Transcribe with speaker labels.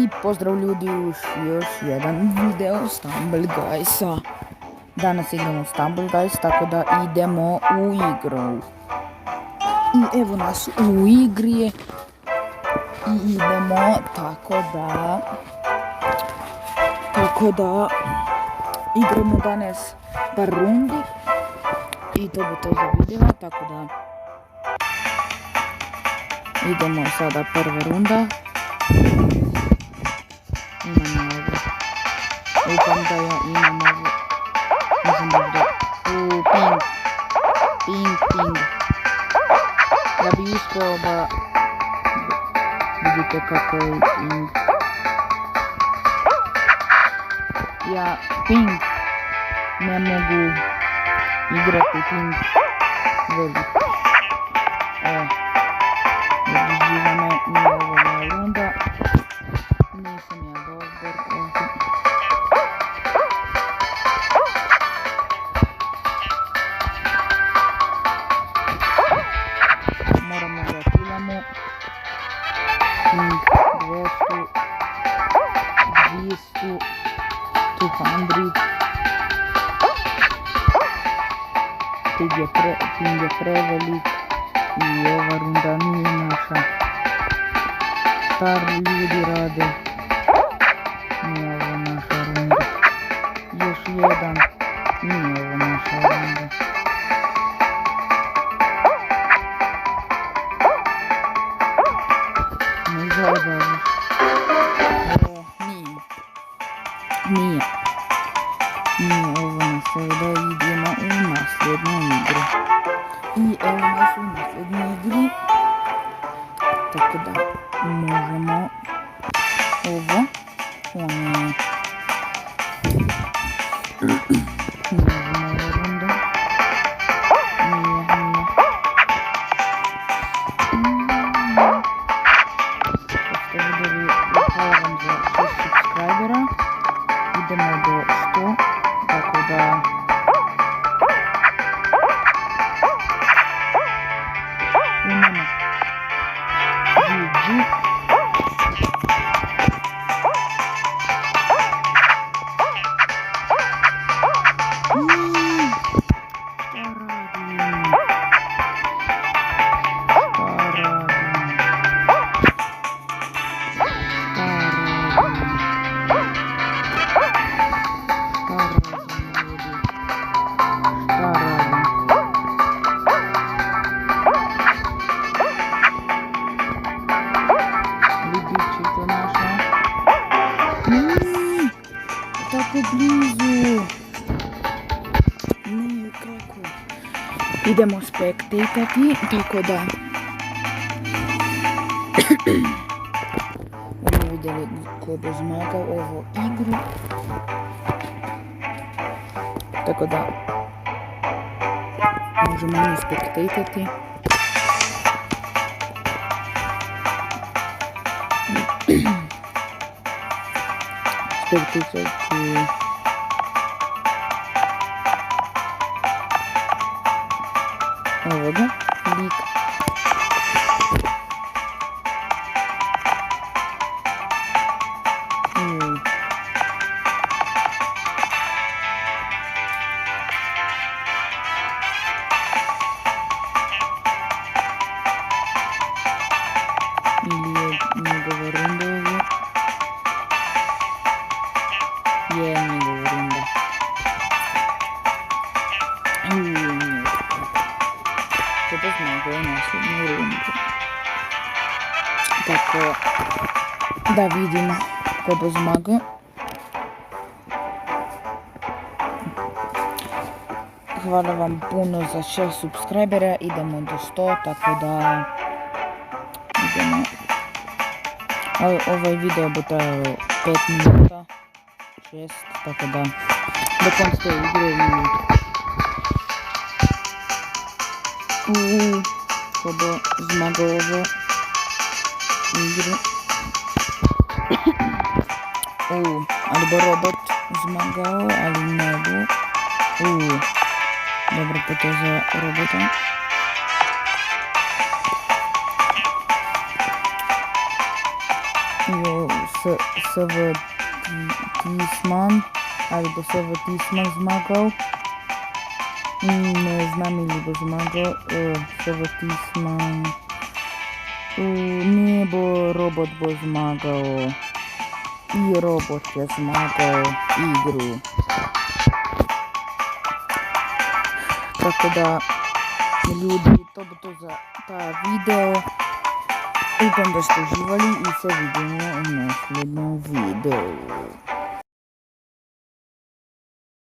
Speaker 1: I pozdrav ljudi už još jedan video Stumble Guysa. Danas igramo Stumble Guys, tako da idemo u igru. I evo nas u igri i idemo, tako da igramo danas par rundi i to bi to za video, tako da idemo sada prva runda. Imamo ovo. Upam da ja imam ovo. Nisam dobro. Ping. Ja bi uspio da vidite kako je ping. Ja ping ne mogu igrati ping velik. Odživa me nije ova runda. Nisam ja dobar ovdje. Moramo da kilamo. 200, 200, 200. Ping je prevelik i ova runda nije naša. Stari ljudi rade. Nije ovo naša runda. Još jedan. Nije ovo naša runda. Ne zajebavaš. Nije ovo naša runda. Idemo u nasljednu igru. I evo nas u nasljednoj igri. Tako da možemo ovo. Možemo ovo rundu. Nije. Što ste vidjeli, hvala vam za 6 subscribera. Idemo do 100, tako da imamo GG. Tako blizu. Ne, kako. Idemo spektatati, tako da ovo vidjeli ko bo zmagao ovo igru. Tako da možemo mi spektatati. Spektatat ću ovoga lika. Ili je njegova runda ovo. Je njegova runda. To da zmagao nasljednu rundu. Tako da vidimo ko bo zmagao. Hvala vam puno za 6 subscribera. Idemo do 100, tako da idemo. Ovaj video bi trajao 5 minuta. 6, tako da do konca igre i ko bo zmagao ovo igru. Ali bo robot zmagao, ali ne bo. Dobra poteza robota. Jo, SV Tisman, ali bo SV Tisman zmagal. Ne znam ili bo zmagal SV Tisman. Ne bo, robot bo zmagal. I robot je zmagal igru. Tako da, ljudi, to bo to za ta video. Upam da ste uživali i se vidimo u naslednjem videu.